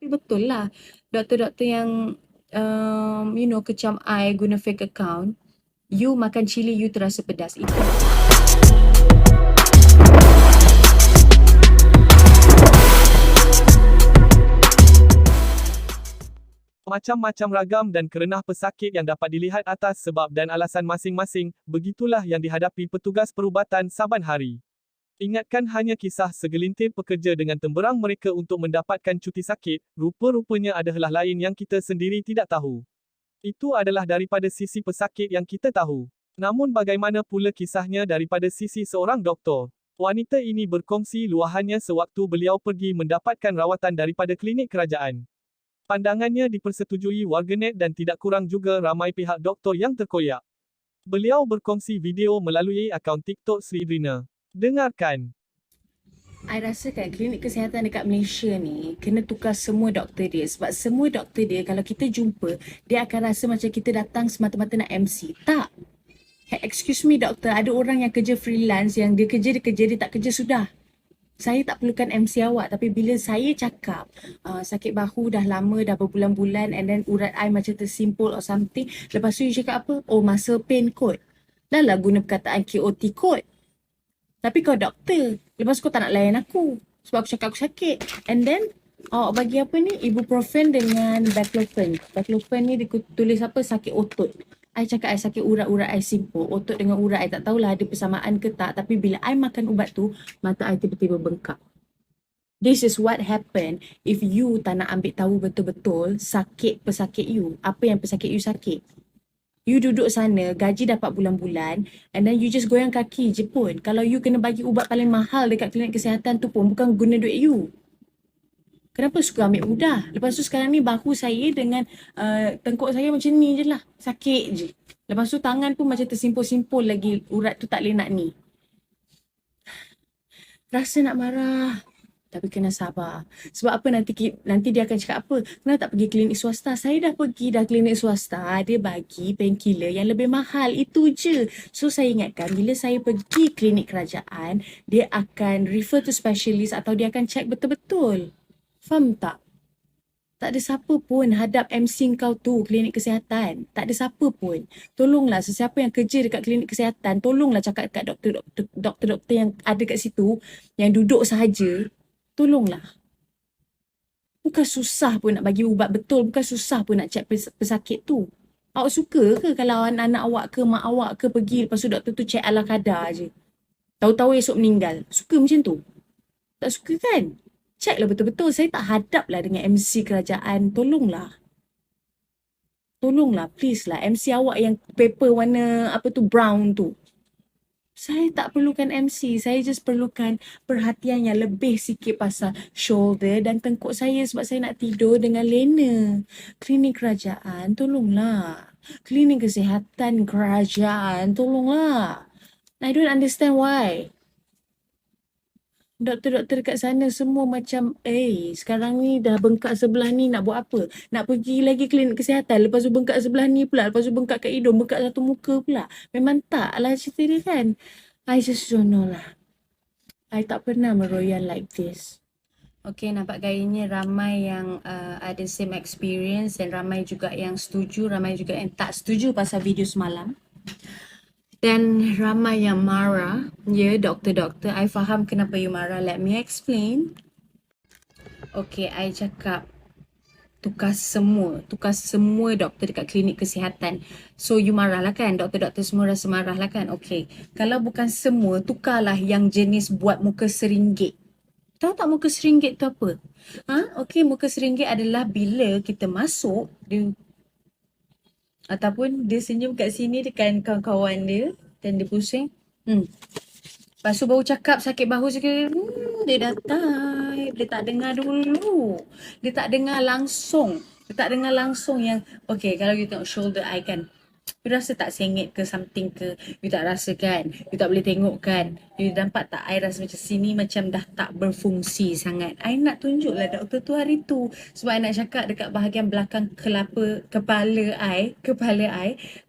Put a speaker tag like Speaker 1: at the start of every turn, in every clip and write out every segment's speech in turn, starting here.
Speaker 1: betul lah. Doktor-doktor yang kecam I guna fake account, you makan cili you terasa pedas. Itu
Speaker 2: Macam-macam ragam dan kerenah pesakit yang dapat dilihat atas sebab dan alasan masing-masing, begitulah yang dihadapi petugas perubatan saban hari. Ingatkan hanya kisah segelintir pekerja dengan temberang mereka untuk mendapatkan cuti sakit, rupa-rupanya ada hal lain yang kita sendiri tidak tahu. Itu adalah daripada sisi pesakit yang kita tahu. Namun bagaimana pula kisahnya daripada sisi seorang doktor? Wanita ini berkongsi luahannya sewaktu beliau pergi mendapatkan rawatan daripada klinik kerajaan. Pandangannya dipersetujui warganet dan tidak kurang juga ramai pihak doktor yang terkoyak. Beliau berkongsi video melalui akaun TikTok Sri Idrina. Dengarkan.
Speaker 1: I rasa kan klinik kesihatan dekat Malaysia ni kena tukar semua doktor dia. Sebab semua doktor dia kalau kita jumpa, dia akan rasa macam kita datang semata-mata nak MC. Tak. Hey, excuse me doktor, ada orang yang kerja freelance yang dia kerja, dia tak kerja sudah. Saya tak perlukan MC awak, tapi bila saya cakap sakit bahu dah lama, dah berbulan-bulan and then urat I macam tersimpul or something, lepas tu you cakap apa? Oh, muscle pain kot. Dah lah guna perkataan KOT kot. Tapi kau doktor, lepas kau tak nak layan aku sebab aku cakap aku sakit. And then awak bagi apa ni? Ibuprofen dengan baclofen. Baclofen ni dia tulis apa? Sakit otot. I cakap I sakit urat-urat I simpul. Otot dengan urat I tak tahulah ada persamaan ke tak. Tapi bila I makan ubat tu, mata I tiba-tiba bengkak. This is what happen if you tak nak ambil tahu betul-betul sakit pesakit you. Apa yang pesakit you sakit. You duduk sana, gaji dapat bulan-bulan and then you just goyang kaki je pun. Kalau you kena bagi ubat paling mahal dekat klinik kesihatan tu pun bukan guna duit you. Kenapa suka ambil mudah? Lepas tu sekarang ni bahu saya dengan tengkuk saya macam ni je lah. Sakit je. Lepas tu tangan pun macam tersimpul-simpul lagi. Urat tu tak boleh nak ni. Rasa nak marah. Tapi kena sabar. Sebab apa nanti dia akan cakap apa? Kenapa tak pergi klinik swasta? Saya dah pergi klinik swasta. Dia bagi painkiller yang lebih mahal. Itu je. So saya ingatkan bila saya pergi klinik kerajaan, dia akan refer to specialist atau dia akan check betul-betul. Faham tak? Tak ada siapa pun hadap MC kau tu klinik kesihatan. Tak ada siapa pun. Tolonglah sesiapa yang kerja dekat klinik kesihatan, tolonglah cakap dekat doktor-doktor yang ada kat situ, yang duduk sahaja, tolonglah. Bukan susah pun nak bagi ubat betul, bukan susah pun nak check pesakit tu. Awak suka ke kalau anak-anak awak ke mak awak ke pergi lepas tu doktor tu check ala kadar je? Tahu-tahu esok meninggal. Suka macam tu? Tak suka kan? Check lah betul-betul. Saya tak hadap lah dengan MC kerajaan. Tolonglah. Tolonglah, please lah. MC awak yang paper warna apa tu, brown tu. Saya tak perlukan MC. Saya just perlukan perhatian yang lebih sikit pasal shoulder dan tengkuk saya sebab saya nak tidur dengan lena. Klinik kerajaan, tolonglah. Klinik kesihatan kerajaan, tolonglah. I don't understand why. Doktor-doktor kat sana semua macam, sekarang ni dah bengkak sebelah ni nak buat apa? Nak pergi lagi klinik kesihatan, lepas tu bengkak sebelah ni pula, lepas tu bengkak kat hidung, bengkak satu muka pula. Memang tak lah cerita dia kan. I just don't know lah. I tak pernah meroyan like this. Okay, nampak gayanya ramai yang ada same experience dan ramai juga yang setuju, ramai juga yang tak setuju pasal video semalam. Dan ramai yang marah. Ya, doktor-doktor, I faham kenapa you marah. Let me explain. Okay, I cakap tukar semua doktor dekat klinik kesihatan. So, you marah lah kan? Doktor-doktor semua rasa marah lah kan? Okay, kalau bukan semua, tukarlah yang jenis buat muka seringgit. Tahu tak muka seringgit tu apa? Okay, muka seringgit adalah bila kita masuk, ataupun dia senyum kat sini dekat kawan-kawan dia dan dia pusing. Lepas tu baru cakap sakit bahu sikit. Dia dah type. Dia tak dengar dulu. Dia tak dengar langsung. Yang okay, kalau you tengok shoulder I kan, you rasa tak sengit ke something ke? You tak rasa kan? You tak boleh tengok kan? You nampak tak? I rasa macam sini macam dah tak berfungsi sangat. I nak tunjuklah doktor tu hari tu. Sebab I nak cakap dekat bahagian belakang kepala I,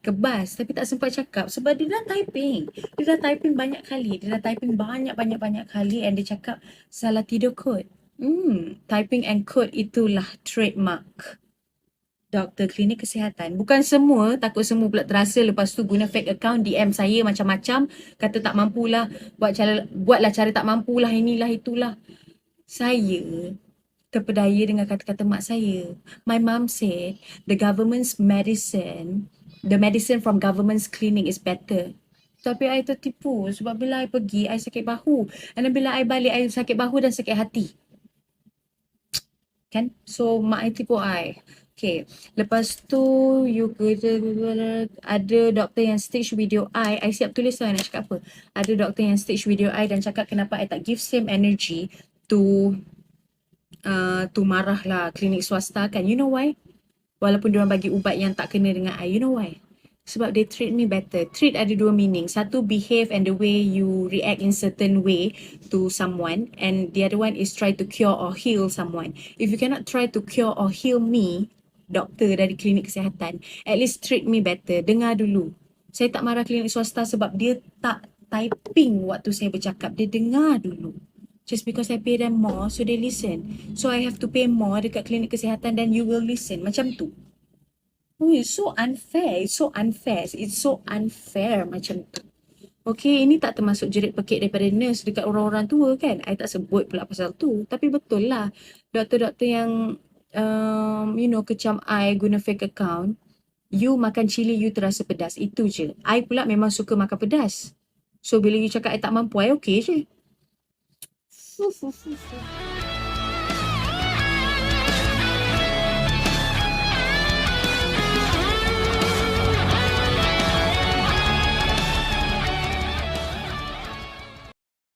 Speaker 1: kebas. Tapi tak sempat cakap sebab dia dah typing. Dia dah typing banyak kali. And dia cakap salah tidur kot. Typing and code itulah trademark doktor klinik kesihatan. Bukan semua, takut semua pula terasa lepas tu guna fake account DM saya macam-macam, kata tak mampulah, buatlah cara tak mampulah, inilah itulah. Saya terpedaya dengan kata-kata mak saya. My mum said the medicine from government's clinic is better. Tapi I tertipu sebab bila I pergi, I sakit bahu. And then bila I balik, I sakit bahu dan sakit hati. Kan? So, mak I tipu I. Okay. Lepas tu, ada doktor yang stage video I siap tulis lah nak cakap apa. Ada doktor yang stage video I dan cakap kenapa I tak give same energy to marah lah klinik swasta kan. You know why? Walaupun diorang bagi ubat yang tak kena dengan I. You know why? Sebab they treat me better. Treat ada dua meaning. Satu, behave and the way you react in certain way to someone. And the other one is try to cure or heal someone. If you cannot try to cure or heal me, doktor dari klinik kesihatan, at least treat me better. Dengar dulu. Saya tak marah klinik swasta sebab dia tak typing waktu saya bercakap. Dia dengar dulu. Just because I pay them more, so they listen. So I have to pay more dekat klinik kesihatan, then you will listen. Macam tu. Oh, it's so unfair. It's so unfair. It's so unfair macam tu. Okay, ini tak termasuk jerit pekik daripada nurse dekat orang-orang tua kan. I tak sebut pula pasal tu. Tapi betul lah. Doktor-doktor yang, kecam I guna fake account. You makan cili, you terasa pedas. Itu je. I pula memang suka makan pedas. So, bila you cakap I tak mampu, I okay je.